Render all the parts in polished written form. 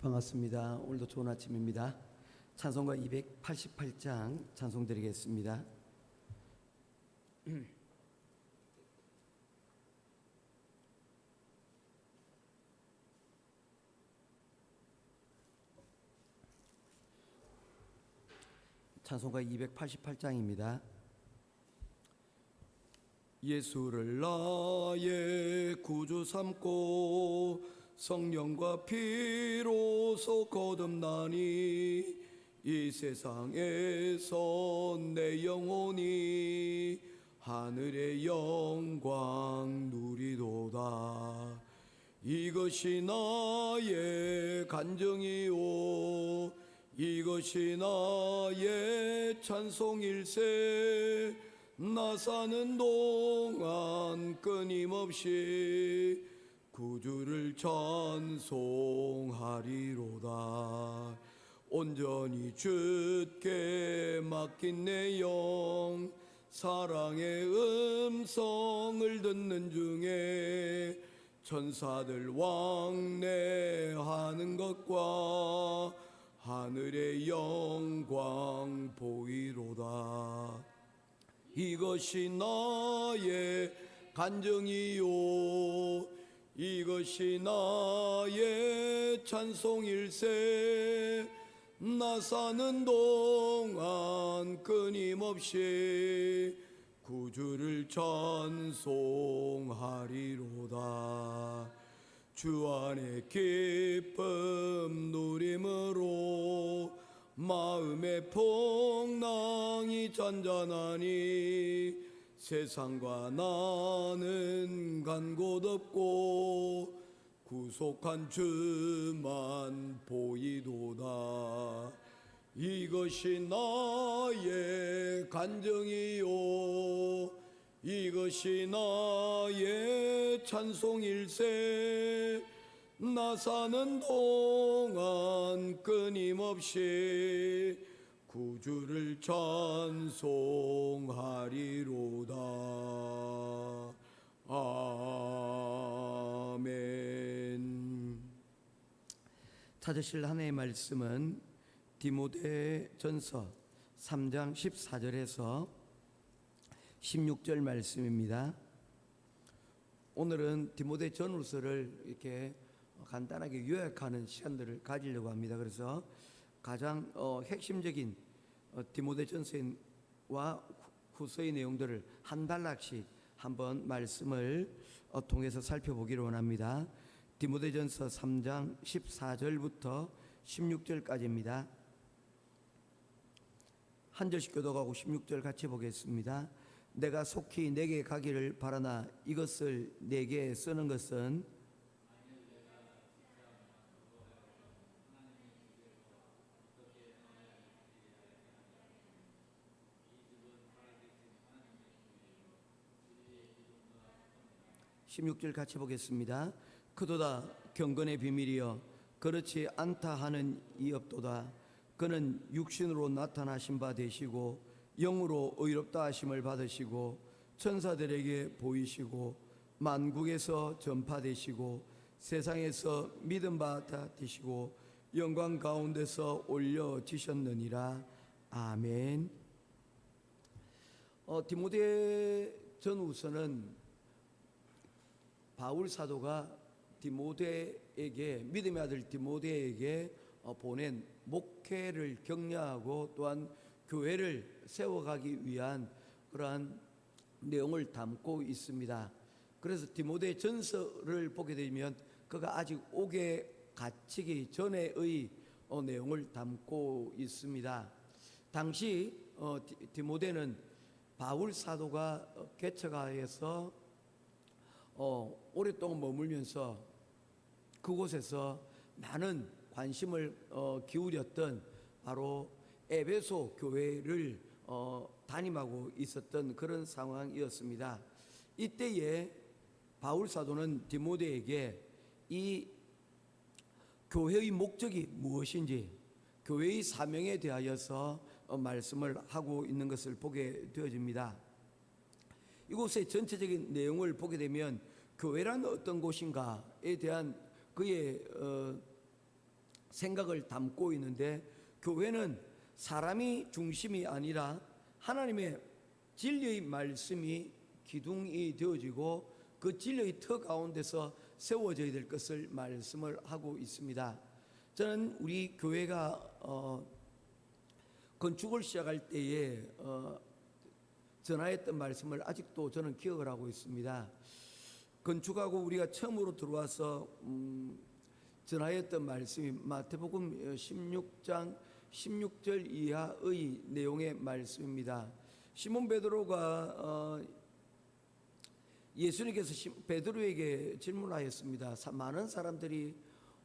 반갑습니다. 오늘도 좋은 아침입니다. 찬송가 288장 찬송 드리겠습니다. 찬송가 288장입니다. 예수를 나의 구주 삼고 성령과 피로서 거듭나니 이 세상에서 내 영혼이 하늘의 영광 누리도다. 이것이 나의 간증이요 이것이 나의 찬송일세. 나 사는 동안 끊임없이 구주를 찬송하리로다. 온전히 주께 맡긴 내 영 사랑의 음성을 듣는 중에 천사들 왕래하는 것과 하늘의 영광 보이로다. 이것이 나의 간증이요 이것이 나의 찬송일세. 나 사는 동안 끊임없이 구주를 찬송하리로다. 주 안에 기쁨 누림으로 마음의 풍랑이 잔잔하니 세상과 나는 간 곳 없고 구속한 주만 보이도다. 이것이 나의 간증이요 이것이 나의 찬송일세. 나 사는 동안 끊임없이 구주를 찬송하리로다. 아멘. 찾으실 하나님의 말씀은 디모데전서 3장 14절에서 16절 말씀입니다. 오늘은 디모데전후서를 이렇게 간단하게 요약하는 시간들을 가지려고 합니다. 그래서 가장 핵심적인 디모데전서와 후서의 내용들을 한 단락씩 한번 말씀을 통해서 살펴보기를 원합니다. 디모데전서 3장 14절부터 16절까지입니다. 한 절씩 교독하고 16절 같이 보겠습니다. 내가 속히 내게 가기를 바라나 이것을 내게 쓰는 것은 16절 같이 보겠습니다. 그도다 경건의 비밀이여 그렇지 않다 하는 이 없도다. 그는 육신으로 나타나신 바 되시고 영으로 의롭다 하심을 받으시고 천사들에게 보이시고 만국에서 전파되시고 세상에서 믿음 받아 되시고 영광 가운데서 올려지셨느니라. 아멘. 디모데전후서는 바울 사도가 디모데에게 믿음의 아들 디모데에게 보낸 목회를 격려하고 또한 교회를 세워가기 위한 그러한 내용을 담고 있습니다. 그래서 디모데 전서를 보게 되면 그가 아직 옥에 갇히기 전에의 내용을 담고 있습니다. 당시 디모데는 바울 사도가 개척하여서 오랫동안 머물면서 그곳에서 많은 관심을 기울였던 바로 에베소 교회를 담임하고 있었던 그런 상황이었습니다. 이때에 바울 사도는 디모데에게 이 교회의 목적이 무엇인지 교회의 사명에 대하여서 말씀을 하고 있는 것을 보게 되어집니다. 이곳의 전체적인 내용을 보게 되면 교회란 어떤 곳인가에 대한 그의 생각을 담고 있는데, 교회는 사람이 중심이 아니라 하나님의 진리의 말씀이 기둥이 되어지고 그 진리의 터 가운데서 세워져야 될 것을 말씀을 하고 있습니다. 저는 우리 교회가 건축을 시작할 때에 전하했던 말씀을 아직도 저는 기억을 하고 있습니다. 건축하고 우리가 처음으로 들어와서 전하였던 말씀이 마태복음 16장 16절 이하의 내용의 말씀입니다. 시몬 베드로가 예수님께서 베드로에게 질문하였습니다. 많은 사람들이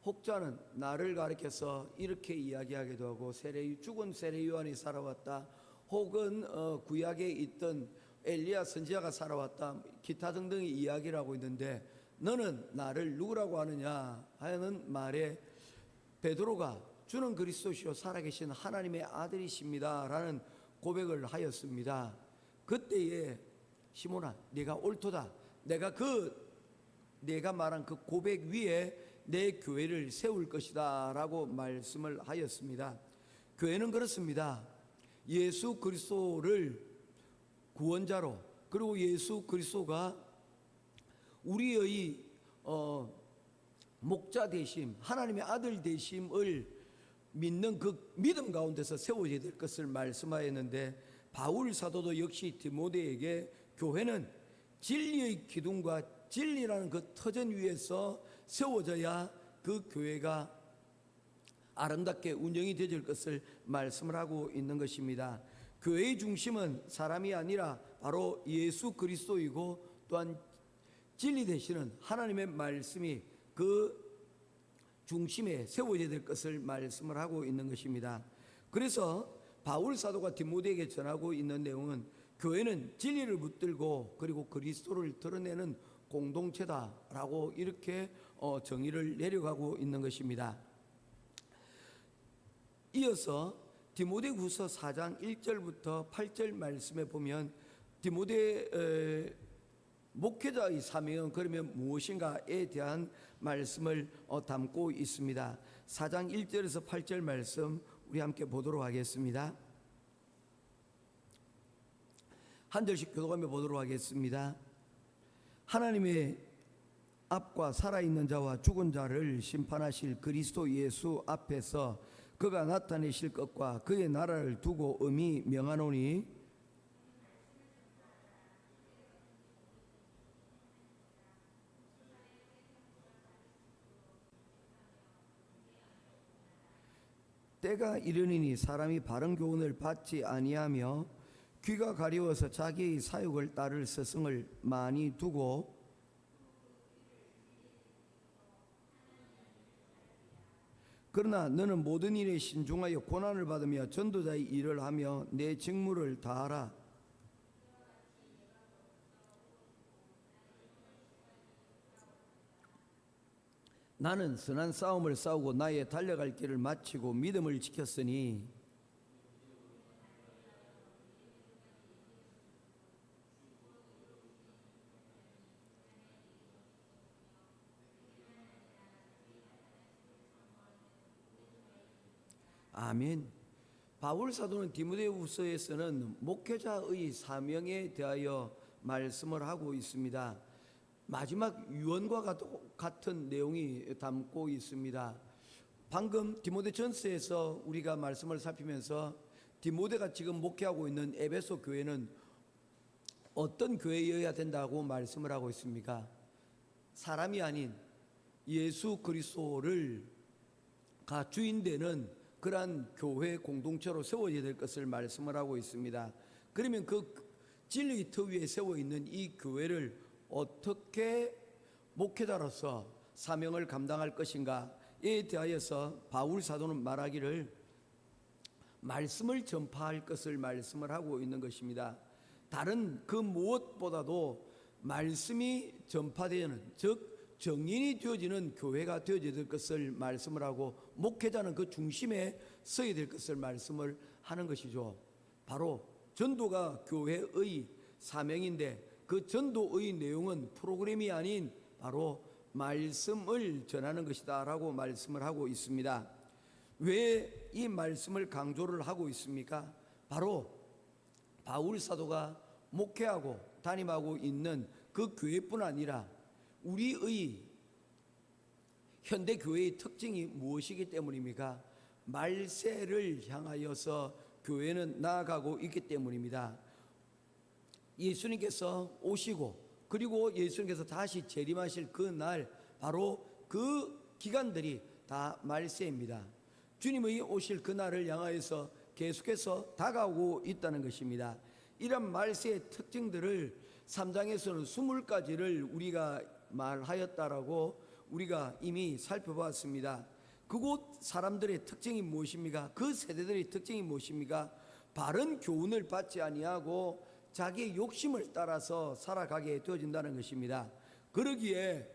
혹자는 나를 가리켜서 이렇게 이야기하기도 하고 죽은 세례 요한이 살아왔다, 혹은 구약에 있던 엘리야 선지자가 살아왔다, 기타 등등의 이야기를 하고 있는데 너는 나를 누구라고 하느냐 하는 말에 베드로가 주는 그리스도시요 살아계신 하나님의 아들이십니다 라는 고백을 하였습니다. 그때에 시몬아, 네가 옳도다, 내가 말한 그 고백 위에 내 교회를 세울 것이다 라고 말씀을 하였습니다. 교회는 그렇습니다. 예수 그리스도를 구원자로, 그리고 예수 그리스도가 우리의 목자 되심, 하나님의 아들 되심을 믿는 그 믿음 가운데서 세워져야 될 것을 말씀하였는데, 바울 사도도 역시 디모데에게 교회는 진리의 기둥과 진리라는 그 터전 위에서 세워져야 그 교회가 아름답게 운영이 되질 것을 말씀을 하고 있는 것입니다. 교회의 중심은 사람이 아니라 바로 예수 그리스도이고, 또한 진리 되시는 하나님의 말씀이 그 중심에 세워져야 될 것을 말씀을 하고 있는 것입니다. 그래서 바울 사도가 디모데에게 전하고 있는 내용은 교회는 진리를 붙들고 그리고 그리스도를 드러내는 공동체다라고 이렇게 정의를 내려가고 있는 것입니다. 이어서 디모데후서 4장 1절부터 8절 말씀에 보면 디모데 목회자의 사명은 그러면 무엇인가에 대한 말씀을 담고 있습니다. 4장 1절에서 8절 말씀 우리 함께 보도록 하겠습니다. 한 절씩 교독하며 보도록 하겠습니다. 하나님의 앞과 살아있는 자와 죽은 자를 심판하실 그리스도 예수 앞에서 그가 나타내실 것과 그의 나라를 두고 엄히 명하노니, 때가 이르니니 사람이 바른 교훈을 받지 아니하며 귀가 가려워서 자기의 사욕을 따를 스승을 많이 두고 그러나 너는 모든 일에 신중하여 고난을 받으며 전도자의 일을 하며 내 직무를 다하라. 나는 선한 싸움을 싸우고 나의 달려갈 길을 마치고 믿음을 지켰으니 아멘. 바울 사도는 디모데후서에서는 목회자의 사명에 대하여 말씀을 하고 있습니다. 마지막 유언과 같은 내용이 담고 있습니다. 방금 디모데전서에서 우리가 말씀을 살피면서 디모데가 지금 목회하고 있는 에베소 교회는 어떤 교회여야 된다고 말씀을 하고 있습니까? 사람이 아닌 예수 그리스도를 가 주인 되는 그러한 교회 공동체로 세워져야 될 것을 말씀을 하고 있습니다. 그러면 그 진리의 터 위에 세워 있는 이 교회를 어떻게 목회자로서 사명을 감당할 것인가에 대하여서 바울 사도는 말하기를 말씀을 전파할 것을 말씀을 하고 있는 것입니다. 다른 그 무엇보다도 말씀이 전파되는, 즉 정인이 되어지는 교회가 되어져야 될 것을 말씀을 하고, 목회자는 그 중심에 서야 될 것을 말씀을 하는 것이죠. 바로 전도가 교회의 사명인데 그 전도의 내용은 프로그램이 아닌 바로 말씀을 전하는 것이다 라고 말씀을 하고 있습니다. 왜 이 말씀을 강조를 하고 있습니까? 바로 바울 사도가 목회하고 담임하고 있는 그 교회뿐 아니라 우리의 현대 교회의 특징이 무엇이기 때문입니까? 말세를 향하여서 교회는 나아가고 있기 때문입니다. 예수님께서 오시고 그리고 예수님께서 다시 재림하실 그 날, 바로 그 기간들이 다 말세입니다. 주님의 오실 그 날을 향하여서 계속해서 다가오고 있다는 것입니다. 이런 말세의 특징들을 3장에서는 20가지를 우리가 말하였다라고 우리가 이미 살펴봤습니다. 그곳 사람들의 특징이 무엇입니까? 그 세대들의 특징이 무엇입니까? 바른 교훈을 받지 아니하고 자기의 욕심을 따라서 살아가게 되어진다는 것입니다. 그러기에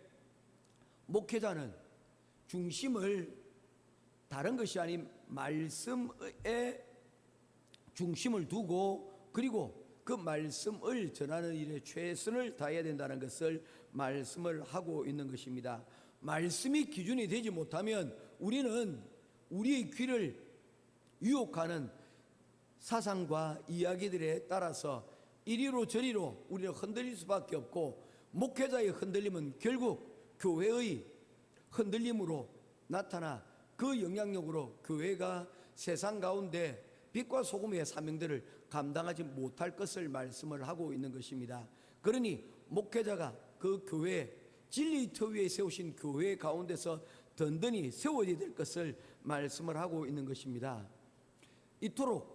목회자는 중심을 다른 것이 아닌 말씀에 중심을 두고 그리고 그 말씀을 전하는 일에 최선을 다해야 된다는 것을 말씀을 하고 있는 것입니다. 말씀이 기준이 되지 못하면 우리는 우리의 귀를 유혹하는 사상과 이야기들에 따라서 이리로 저리로 우리는 흔들릴 수밖에 없고, 목회자의 흔들림은 결국 교회의 흔들림으로 나타나 그 영향력으로 교회가 세상 가운데 빛과 소금의 사명들을 감당하지 못할 것을 말씀을 하고 있는 것입니다. 그러니 목회자가 그 교회, 진리의 터 위에 세우신 교회 가운데서 든든히 세워져야 될 것을 말씀을 하고 있는 것입니다. 이토록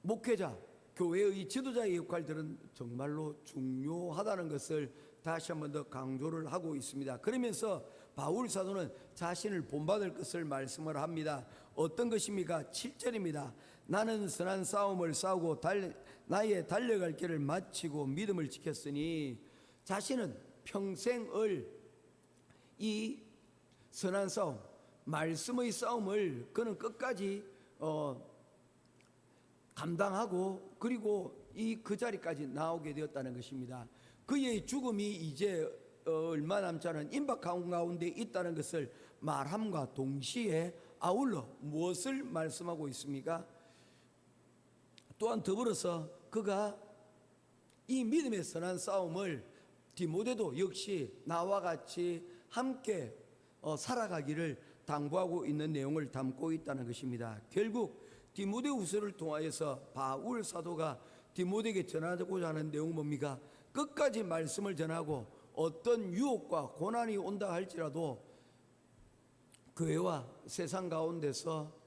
목회자, 교회의 지도자의 역할들은 정말로 중요하다는 것을 다시 한 번 더 강조를 하고 있습니다. 그러면서 바울 사도는 자신을 본받을 것을 말씀을 합니다. 어떤 것입니까? 7절입니다. 나는 선한 싸움을 싸우고 나의 달려갈 길을 마치고 믿음을 지켰으니, 자신은 평생을 이 선한 싸움, 말씀의 싸움을 그는 끝까지 감당하고 그리고 그 자리까지 나오게 되었다는 것입니다. 그의 죽음이 이제 얼마 남지 않은 임박 가운데 있다는 것을 말함과 동시에 아울러 무엇을 말씀하고 있습니까? 또한 더불어서 그가 이 믿음의 선한 싸움을 디모데도 역시 나와 같이 함께 살아가기를 당부하고 있는 내용을 담고 있다는 것입니다. 결국 디모데후서를 통하여서 바울 사도가 디모데에게 전하고자 하는 내용은 뭡니까? 끝까지 말씀을 전하고 어떤 유혹과 고난이 온다 할지라도 교회와 세상 가운데서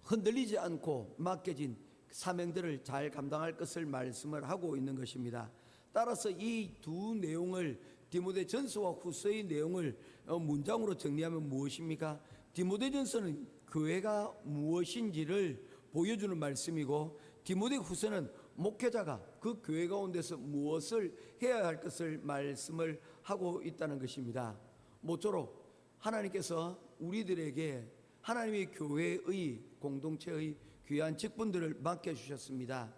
흔들리지 않고 맡겨진 사명들을 잘 감당할 것을 말씀을 하고 있는 것입니다. 따라서 이 두 내용을, 디모데 전서와 후서의 내용을 문장으로 정리하면 무엇입니까? 디모데 전서는 교회가 무엇인지를 보여주는 말씀이고, 디모데 후서는 목회자가 그 교회 가운데서 무엇을 해야 할 것을 말씀을 하고 있다는 것입니다. 모쪼록 하나님께서 우리들에게 하나님의 교회의 공동체의 귀한 직분들을 맡겨주셨습니다.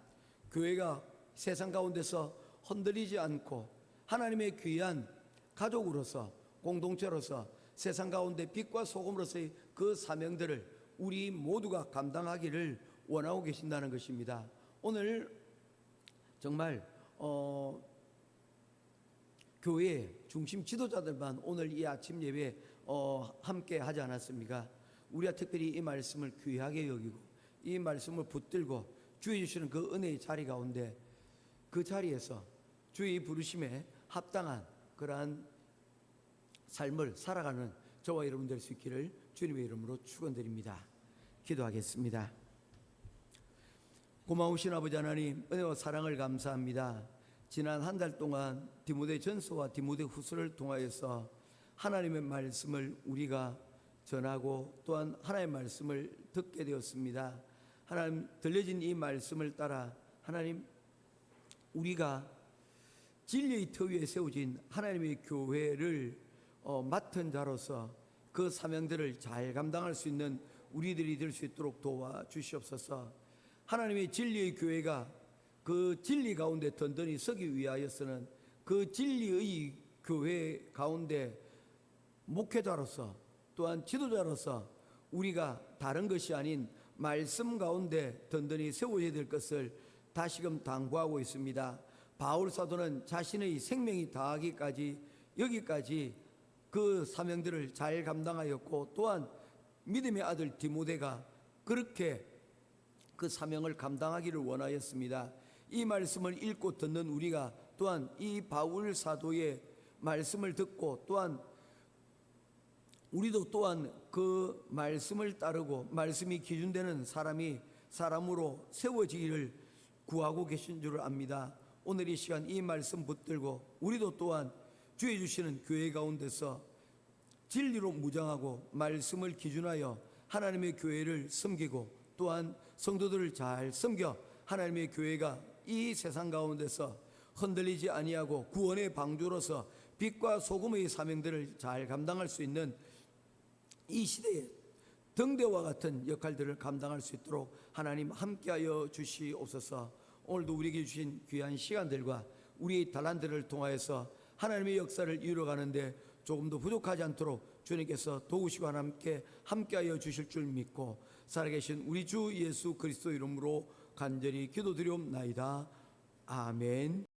교회가 세상 가운데서 흔들리지 않고 하나님의 귀한 가족으로서, 공동체로서 세상 가운데 빛과 소금으로서의 그 사명들을 우리 모두가 감당하기를 원하고 계신다는 것입니다. 오늘 정말 교회 중심 지도자들만 오늘 이 아침 예배에 함께 하지 않았습니까? 우리가 특별히 이 말씀을 귀하게 여기고 이 말씀을 붙들고 주의 주시는 그 은혜의 자리 가운데, 그 자리에서 주의 부르심에 합당한 그러한 삶을 살아가는 저와 여러분 될 수 있기를 주님의 이름으로 축원드립니다. 기도하겠습니다. 고마우신 아버지 하나님, 은혜와 사랑을 감사합니다. 지난 한 달 동안 디모데 전서와 디모데 후서를 통하여서 하나님의 말씀을 우리가 전하고 또한 하나님의 말씀을 듣게 되었습니다. 하나님, 들려진 이 말씀을 따라 하나님, 우리가 진리의 터 위에 세워진 하나님의 교회를 맡은 자로서 그 사명들을 잘 감당할 수 있는 우리들이 될 수 있도록 도와주시옵소서. 하나님의 진리의 교회가 그 진리 가운데 든든히 서기 위하여서는 그 진리의 교회 가운데 목회자로서 또한 지도자로서 우리가 다른 것이 아닌 말씀 가운데 든든히 세워져야 될 것을 다시금 당부하고 있습니다. 바울 사도는 자신의 생명이 다하기까지 여기까지 그 사명들을 잘 감당하였고, 또한 믿음의 아들 디모데가 그렇게 그 사명을 감당하기를 원하였습니다. 이 말씀을 읽고 듣는 우리가 또한 이 바울 사도의 말씀을 듣고, 또한 우리도 또한 그 말씀을 따르고 말씀이 기준되는 사람으로 세워지기를 구하고 계신 줄 압니다. 오늘 이 시간 이 말씀 붙들고 우리도 또한 주의 주시는 교회 가운데서 진리로 무장하고 말씀을 기준하여 하나님의 교회를 섬기고, 또한 성도들을 잘 섬겨 하나님의 교회가 이 세상 가운데서 흔들리지 아니하고 구원의 방주로서 빛과 소금의 사명들을 잘 감당할 수 있는 이 시대에 등대와 같은 역할들을 감당할 수 있도록 하나님 함께하여 주시옵소서. 오늘도 우리에게 주신 귀한 시간들과 우리의 달란트를 통하여서 하나님의 역사를 이루어가는데 조금 더 부족하지 않도록 주님께서 도우시고 함께하여 주실 줄 믿고, 살아계신 우리 주 예수 그리스도 이름으로 간절히 기도드리옵나이다. 아멘.